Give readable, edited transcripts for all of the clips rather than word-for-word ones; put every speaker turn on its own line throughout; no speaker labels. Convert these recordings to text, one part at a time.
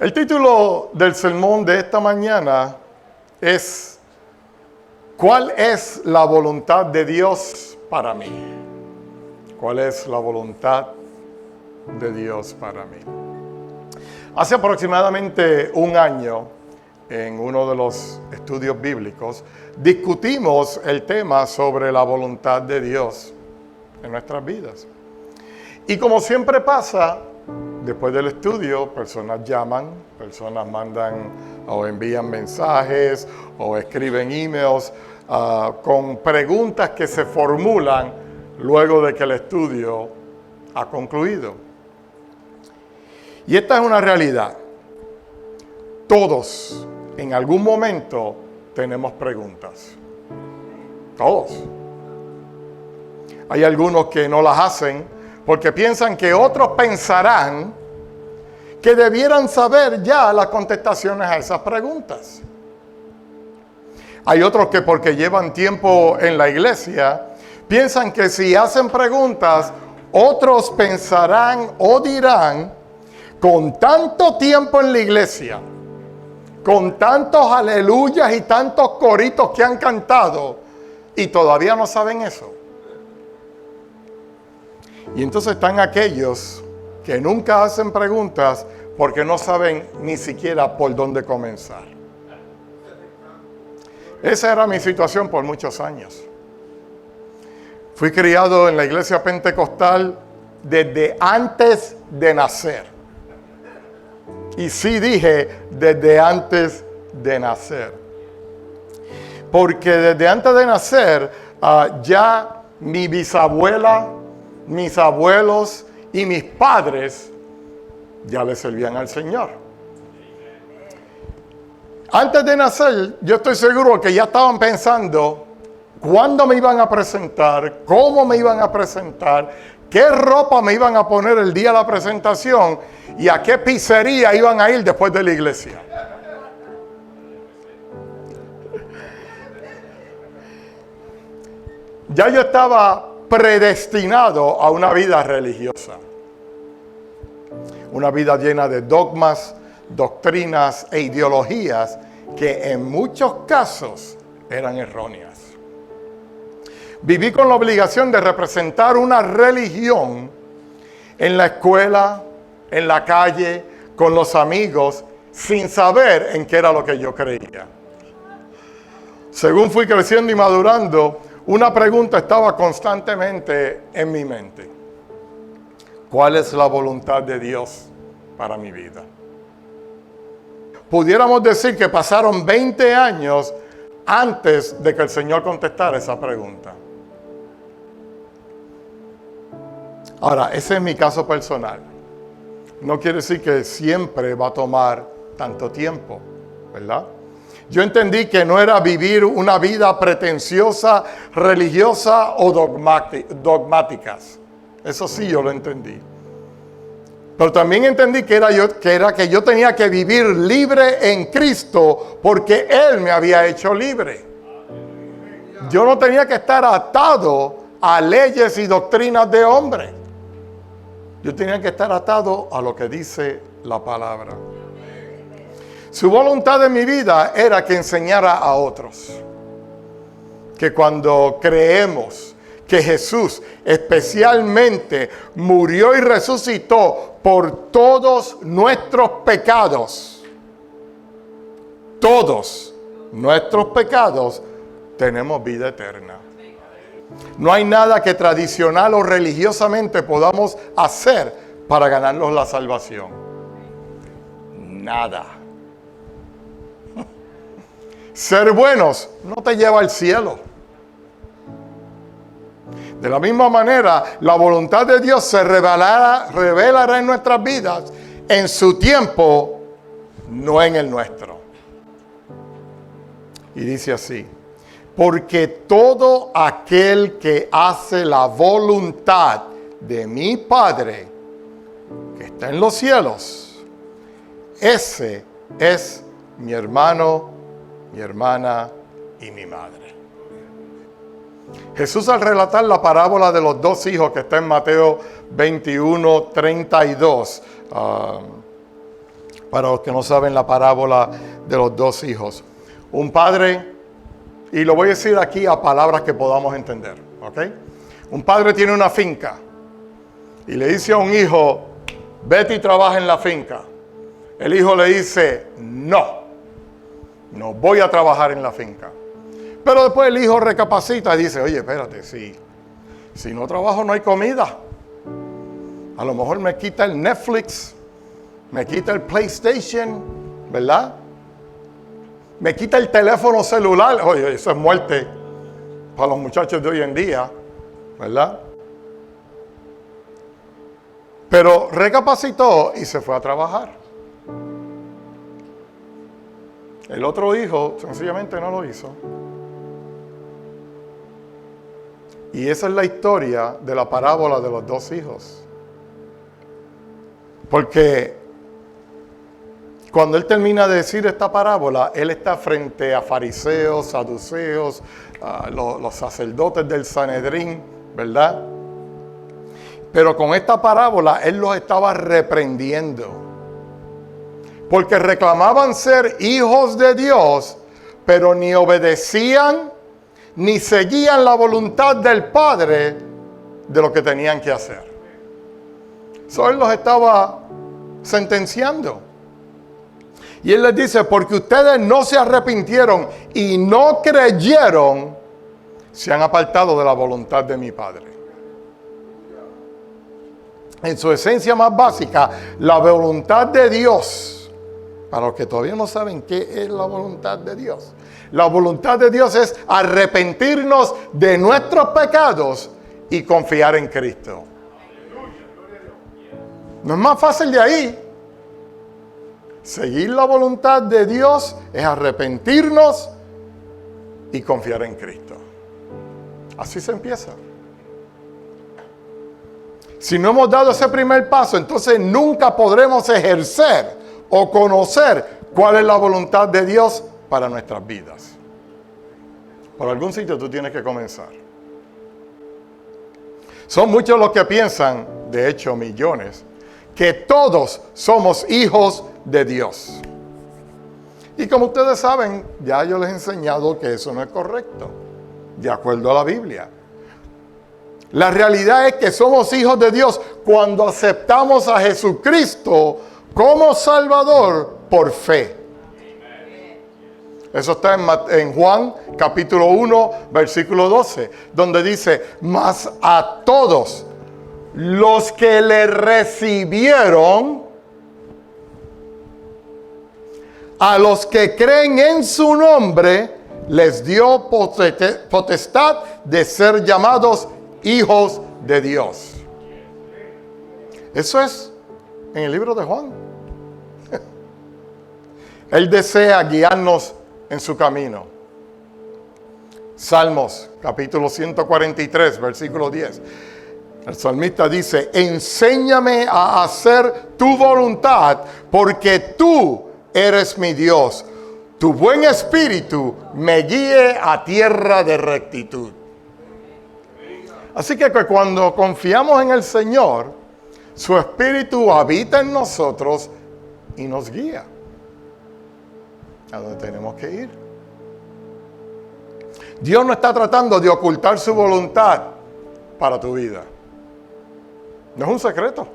El título del sermón de esta mañana es ¿cuál es la voluntad de Dios para mí? ¿Cuál es la voluntad de Dios para mí? Hace aproximadamente un año, en uno de los estudios bíblicos, discutimos el tema sobre la voluntad de Dios en nuestras vidas. Y como siempre pasa, después del estudio, personas llaman, personas mandan o envían mensajes o escriben emails con preguntas que se formulan luego de que el estudio ha concluido. Y esta es una realidad. Todos, en algún momento, tenemos preguntas. Todos. Hay algunos que no las hacen porque piensan que otros pensarán que debieran saber ya las contestaciones a esas preguntas. Hay otros que porque llevan tiempo en la iglesia, piensan que si hacen preguntas, otros pensarán o dirán, con tanto tiempo en la iglesia, con tantos aleluyas y tantos coritos que han cantado, y todavía no saben eso. Y entonces están aquellos que nunca hacen preguntas porque no saben ni siquiera por dónde comenzar. Esa era mi situación por muchos años. Fui criado en la iglesia pentecostal desde antes de nacer. Y sí dije, desde antes de nacer. Porque desde antes de nacer, ya mi bisabuela, mis abuelos y mis padres ya le servían al Señor. Antes de nacer, yo estoy seguro que ya estaban pensando cuándo me iban a presentar, cómo me iban a presentar, qué ropa me iban a poner el día de la presentación y a qué pizzería iban a ir después de la iglesia. Ya yo estaba predestinado a una vida religiosa. Una vida llena de dogmas, doctrinas e ideologías que en muchos casos eran erróneas. Viví con la obligación de representar una religión en la escuela, en la calle, con los amigos, sin saber en qué era lo que yo creía. Según fui creciendo y madurando, una pregunta estaba constantemente en mi mente. ¿Cuál es la voluntad de Dios para mi vida? Pudiéramos decir que pasaron 20 años antes de que el Señor contestara esa pregunta. Ahora, ese es mi caso personal. No quiere decir que siempre va a tomar tanto tiempo, ¿verdad? Yo entendí que no era vivir una vida pretenciosa, religiosa o dogmáticas. Eso sí yo lo entendí. Pero también entendí que yo tenía que vivir libre en Cristo porque Él me había hecho libre. Yo no tenía que estar atado a leyes y doctrinas de hombre. Yo tenía que estar atado a lo que dice la palabra. Su voluntad en mi vida era que enseñara a otros. Que cuando creemos que Jesús especialmente murió y resucitó por todos nuestros pecados, todos nuestros pecados, tenemos vida eterna. No hay nada que tradicional o religiosamente podamos hacer para ganarnos la salvación. Nada. Ser buenos no te lleva al cielo. De la misma manera, la voluntad de Dios se revelará en nuestras vidas en su tiempo, no en el nuestro. Y dice así: porque todo aquel que hace la voluntad de mi Padre, que está en los cielos, ese es mi hermano, mi hermana y mi madre. Jesús, al relatar la parábola de los dos hijos que está en Mateo 21:32, Para los que no saben la parábola de los dos hijos. Un padre, y lo voy a decir aquí a palabras que podamos entender, ¿ok? Un padre tiene una finca y le dice a un hijo, vete y trabaja en la finca. El hijo le dice, no voy a trabajar en la finca. Pero después el hijo recapacita y dice, oye, espérate, si no trabajo no hay comida. A lo mejor me quita el Netflix, me quita el PlayStation, ¿verdad? Me quita el teléfono celular. Oye, eso es muerte para los muchachos de hoy en día, ¿verdad? Pero recapacitó y se fue a trabajar. El otro hijo sencillamente no lo hizo. Y esa es la historia de la parábola de los dos hijos. Porque cuando él termina de decir esta parábola, él está frente a fariseos, saduceos, los sacerdotes del Sanedrín, ¿verdad? Pero con esta parábola él los estaba reprendiendo. Porque reclamaban ser hijos de Dios, pero ni obedecían ni seguían la voluntad del Padre de lo que tenían que hacer. Eso él los estaba sentenciando. Y él les dice, porque ustedes no se arrepintieron y no creyeron, se han apartado de la voluntad de mi Padre. En su esencia más básica, la voluntad de Dios, para los que todavía no saben qué es la voluntad de Dios, la voluntad de Dios es arrepentirnos de nuestros pecados y confiar en Cristo. No es más fácil de ahí. Seguir la voluntad de Dios es arrepentirnos y confiar en Cristo. Así se empieza. Si no hemos dado ese primer paso, entonces nunca podremos ejercer o conocer cuál es la voluntad de Dios para nuestras vidas. Por algún sitio tú tienes que comenzar. Son muchos los que piensan, de hecho millones, que todos somos hijos de Dios. Y como ustedes saben, ya yo les he enseñado que eso no es correcto, de acuerdo a la Biblia. La realidad es que somos hijos de Dios cuando aceptamos a Jesucristo como Salvador por fe. Eso está en Juan capítulo 1, versículo 12, donde dice, mas a todos los que le recibieron, a los que creen en su nombre, les dio potestad de ser llamados hijos de Dios. Eso es en el libro de Juan. Él desea guiarnos en su camino. Salmos, capítulo 143, versículo 10. El salmista dice, enséñame a hacer tu voluntad, porque tú eres mi Dios. Tu buen espíritu me guíe a tierra de rectitud. Así que cuando confiamos en el Señor, su espíritu habita en nosotros y nos guía a donde tenemos que ir. Dios no está tratando de ocultar su voluntad para tu vida. No es un secreto.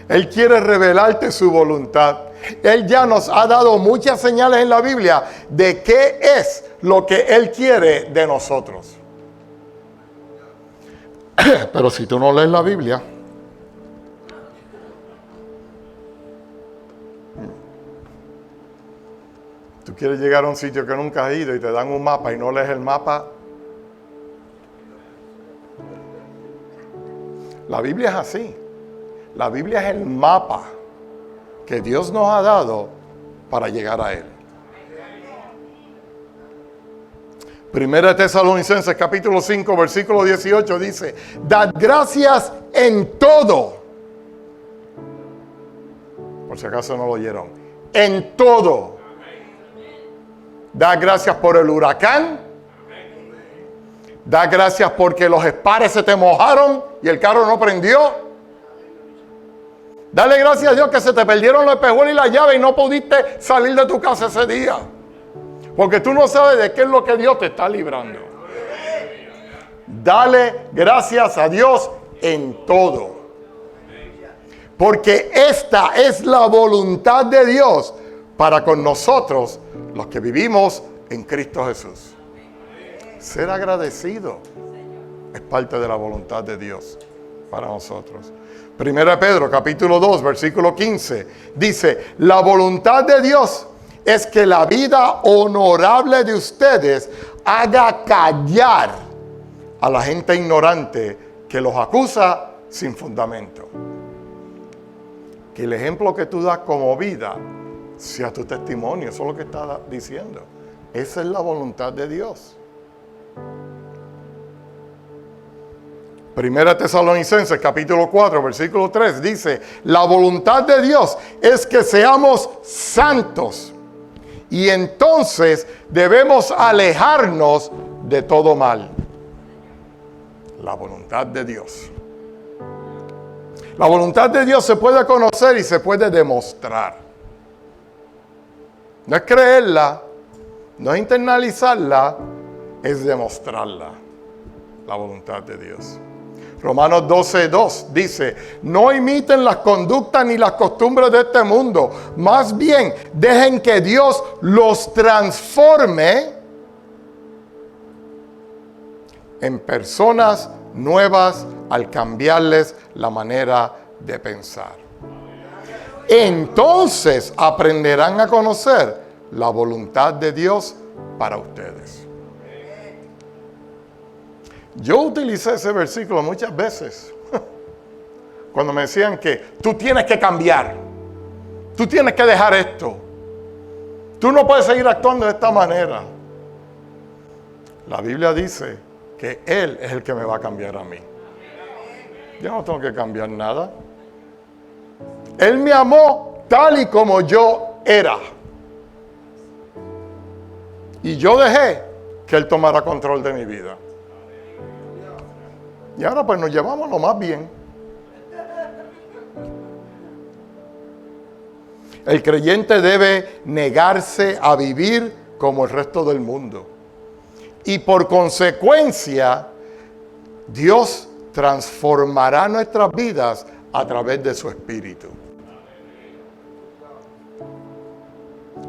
Él quiere revelarte su voluntad. Él ya nos ha dado muchas señales en la Biblia de qué es lo que Él quiere de nosotros. Pero si tú no lees la Biblia, tú quieres llegar a un sitio que nunca has ido y te dan un mapa y no lees el mapa. La Biblia es así. La Biblia es el mapa que Dios nos ha dado para llegar a Él. Primera de Tesalonicenses capítulo 5 versículo 18 dice, dad gracias en todo. Por si acaso no lo oyeron. En todo. Dad gracias por el huracán. Dad gracias porque los espares se te mojaron y el carro no prendió. Dale gracias a Dios que se te perdieron los espejuelos y la llave y no pudiste salir de tu casa ese día. Porque tú no sabes de qué es lo que Dios te está librando. Dale gracias a Dios en todo. Porque esta es la voluntad de Dios para con nosotros, los que vivimos en Cristo Jesús. Ser agradecido es parte de la voluntad de Dios para nosotros. 1 Pedro capítulo 2, versículo 15, dice, la voluntad de Dios es que la vida honorable de ustedes haga callar a la gente ignorante que los acusa sin fundamento. Que el ejemplo que tú das como vida sea tu testimonio. Eso es lo que está diciendo. Esa es la voluntad de Dios. Primera Tesalonicenses capítulo 4 versículo 3 dice, la voluntad de Dios es que seamos santos y entonces debemos alejarnos de todo mal. La voluntad de Dios. La voluntad de Dios se puede conocer y se puede demostrar. No es creerla, no es internalizarla, es demostrarla. La voluntad de Dios. Romanos 12:2 dice, no imiten las conductas ni las costumbres de este mundo. Más bien, dejen que Dios los transforme en personas nuevas al cambiarles la manera de pensar. Entonces aprenderán a conocer la voluntad de Dios para ustedes. Yo utilicé ese versículo muchas veces cuando me decían que tú tienes que cambiar, tú tienes que dejar esto, tú no puedes seguir actuando de esta manera. La Biblia dice que Él es el que me va a cambiar a mí. Yo no tengo que cambiar nada. Él me amó tal y como yo era. Y yo dejé que Él tomara control de mi vida. Y ahora pues nos llevamos lo más bien. El creyente debe negarse a vivir como el resto del mundo. Y por consecuencia, Dios transformará nuestras vidas a través de su Espíritu.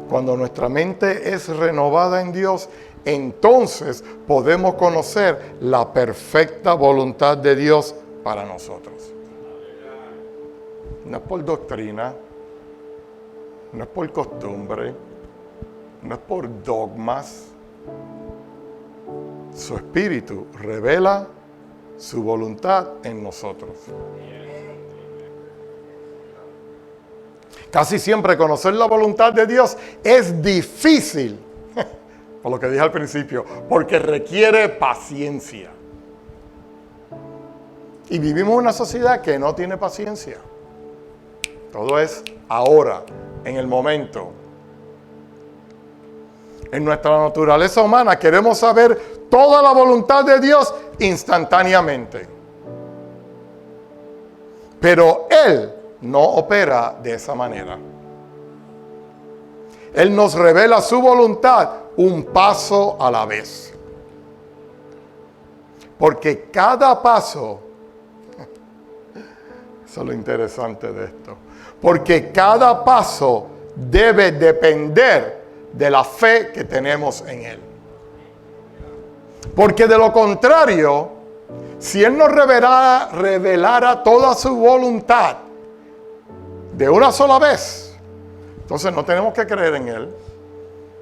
Cuando nuestra mente es renovada en Dios, entonces podemos conocer la perfecta voluntad de Dios para nosotros. No es por doctrina, no es por costumbre, no es por dogmas. Su Espíritu revela su voluntad en nosotros. Casi siempre conocer la voluntad de Dios es difícil, por lo que dije al principio, porque requiere paciencia. Y vivimos en una sociedad que no tiene paciencia. Todo es ahora, en el momento. En nuestra naturaleza humana queremos saber toda la voluntad de Dios instantáneamente. Pero Él no opera de esa manera. Él nos revela su voluntad un paso a la vez. Porque cada paso, eso es lo interesante de esto, porque cada paso debe depender de la fe que tenemos en Él. Porque de lo contrario, si Él nos revelara toda su voluntad de una sola vez, entonces no tenemos que creer en Él,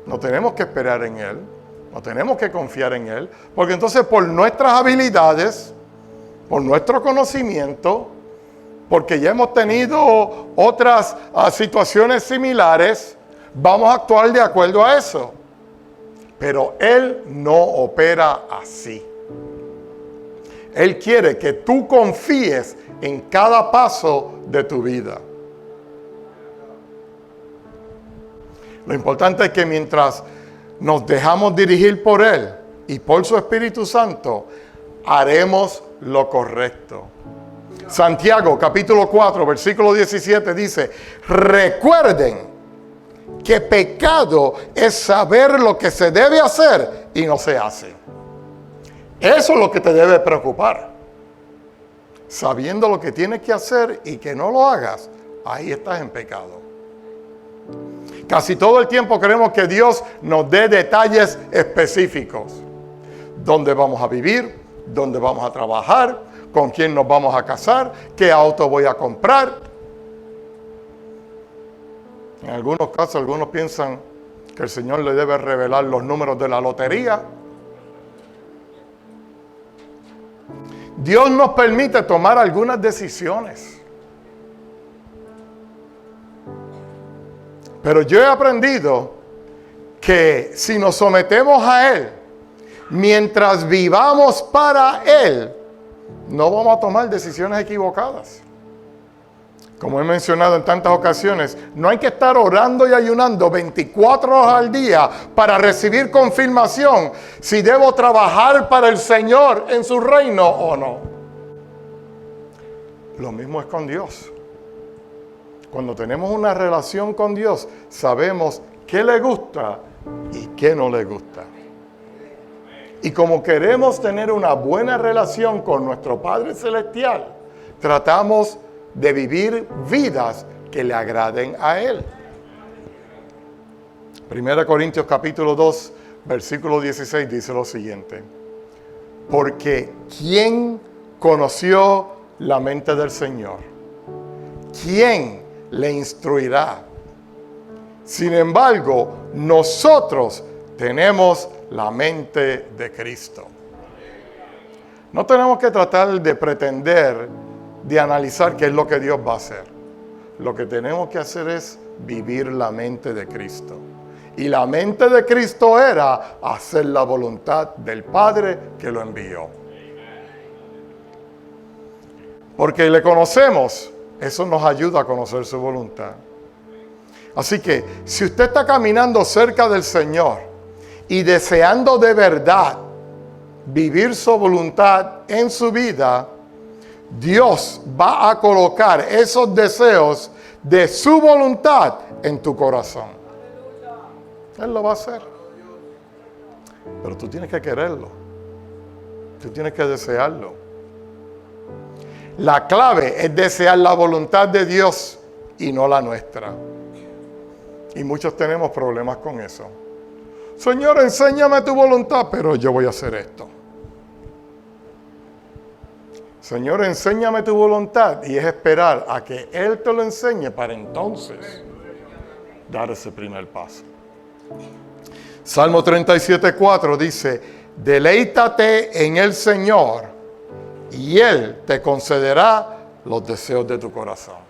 no tenemos que esperar en Él, no tenemos que confiar en Él, porque entonces por nuestras habilidades, por nuestro conocimiento, porque ya hemos tenido otras situaciones similares, vamos a actuar de acuerdo a eso. Pero Él no opera así. Él quiere que tú confíes en cada paso de tu vida. Lo importante es que mientras nos dejamos dirigir por Él y por su Espíritu Santo, haremos lo correcto. Santiago capítulo 4, versículo 17 dice, recuerden que pecado es saber lo que se debe hacer y no se hace. Eso es lo que te debe preocupar. Sabiendo lo que tienes que hacer y que no lo hagas, ahí estás en pecado. Casi todo el tiempo queremos que Dios nos dé detalles específicos. ¿Dónde vamos a vivir? ¿Dónde vamos a trabajar? ¿Con quién nos vamos a casar? ¿Qué auto voy a comprar? En algunos casos, algunos piensan que el Señor le debe revelar los números de la lotería. Dios nos permite tomar algunas decisiones. Pero yo he aprendido que si nos sometemos a Él, mientras vivamos para Él, no vamos a tomar decisiones equivocadas. Como he mencionado en tantas ocasiones, no hay que estar orando y ayunando 24 horas al día para recibir confirmación si debo trabajar para el Señor en su reino o no. Lo mismo es con Dios. Cuando tenemos una relación con Dios, sabemos qué le gusta y qué no le gusta. Y como queremos tener una buena relación con nuestro Padre Celestial, tratamos de vivir vidas que le agraden a Él. 1 Corintios capítulo 2, versículo 16 dice lo siguiente. Porque ¿quién conoció la mente del Señor? ¿Quién le instruirá? Sin embargo, nosotros tenemos la mente de Cristo. No tenemos que tratar de pretender, de analizar qué es lo que Dios va a hacer. Lo que tenemos que hacer es vivir la mente de Cristo. Y la mente de Cristo era hacer la voluntad del Padre que lo envió. Porque le conocemos, eso nos ayuda a conocer su voluntad. Así que, si usted está caminando cerca del Señor y deseando de verdad vivir su voluntad en su vida, Dios va a colocar esos deseos de su voluntad en tu corazón. Él lo va a hacer. Pero tú tienes que quererlo. Tú tienes que desearlo. La clave es desear la voluntad de Dios y no la nuestra. Y muchos tenemos problemas con eso. Señor, enséñame tu voluntad, pero yo voy a hacer esto. Señor, enséñame tu voluntad, y es esperar a que Él te lo enseñe para entonces dar ese primer paso. Salmo 37:4 dice, deleítate en el Señor y Él te concederá los deseos de tu corazón.